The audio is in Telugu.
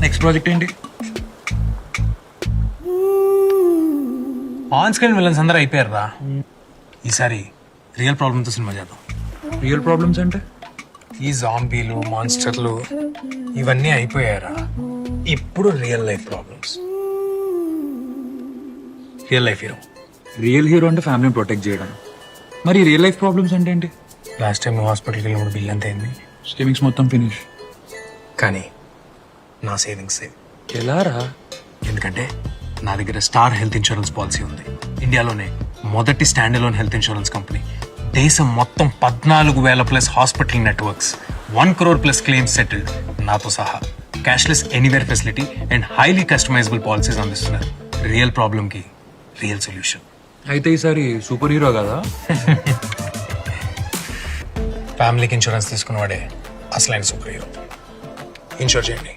నెక్స్ట్ ప్రాజెక్ట్ ఏంటి? ఆన్ స్క్రీన్ విలన్స్ అందరూ అయిపోయారు రా. ఈసారి రియల్ ప్రాబ్లమ్తో సినిమా చేద్దాం. రియల్ ప్రాబ్లమ్స్ అంటే? ఈ జాంబీలు మాన్స్టర్లు ఇవన్నీ అయిపోయారా, ఇప్పుడు real life problems. Real life hero. Real hero అంటే ఫ్యామిలీని ప్రొటెక్ట్ చేయడం. మరి రియల్ లైఫ్ ప్రాబ్లమ్స్ అంటే ఏంటి? లాస్ట్ టైం హాస్పిటల్కి వెళ్ళినప్పుడు బిల్ ఎంత అయింది? సేవింగ్స్ మొత్తం ఫినిష్. కానీ నా సేవింగ్స్ సేవ్. ఎలా రా? ఎందుకంటే నా దగ్గర స్టార్ హెల్త్ ఇన్సూరెన్స్ పాలసీ ఉంది. ఇండియాలోనే మొదటి stand alone health insurance company. దేశం మొత్తం 14,000+ hospital networks, 1 crore+ claims settled, నాతో సహా cashless anywhere facility and highly customizable policies అందిస్తున్నారు. రియల్ ప్రాబ్లమ్కి రియల్ సొల్యూషన్. అయితే ఈసారి సూపర్ హీరో కదా? ఫ్యామిలీకి ఇన్సూరెన్స్ తీసుకున్నవాడే అసలైన సూపర్ హీరో. ఇన్షూర్ చేయండి.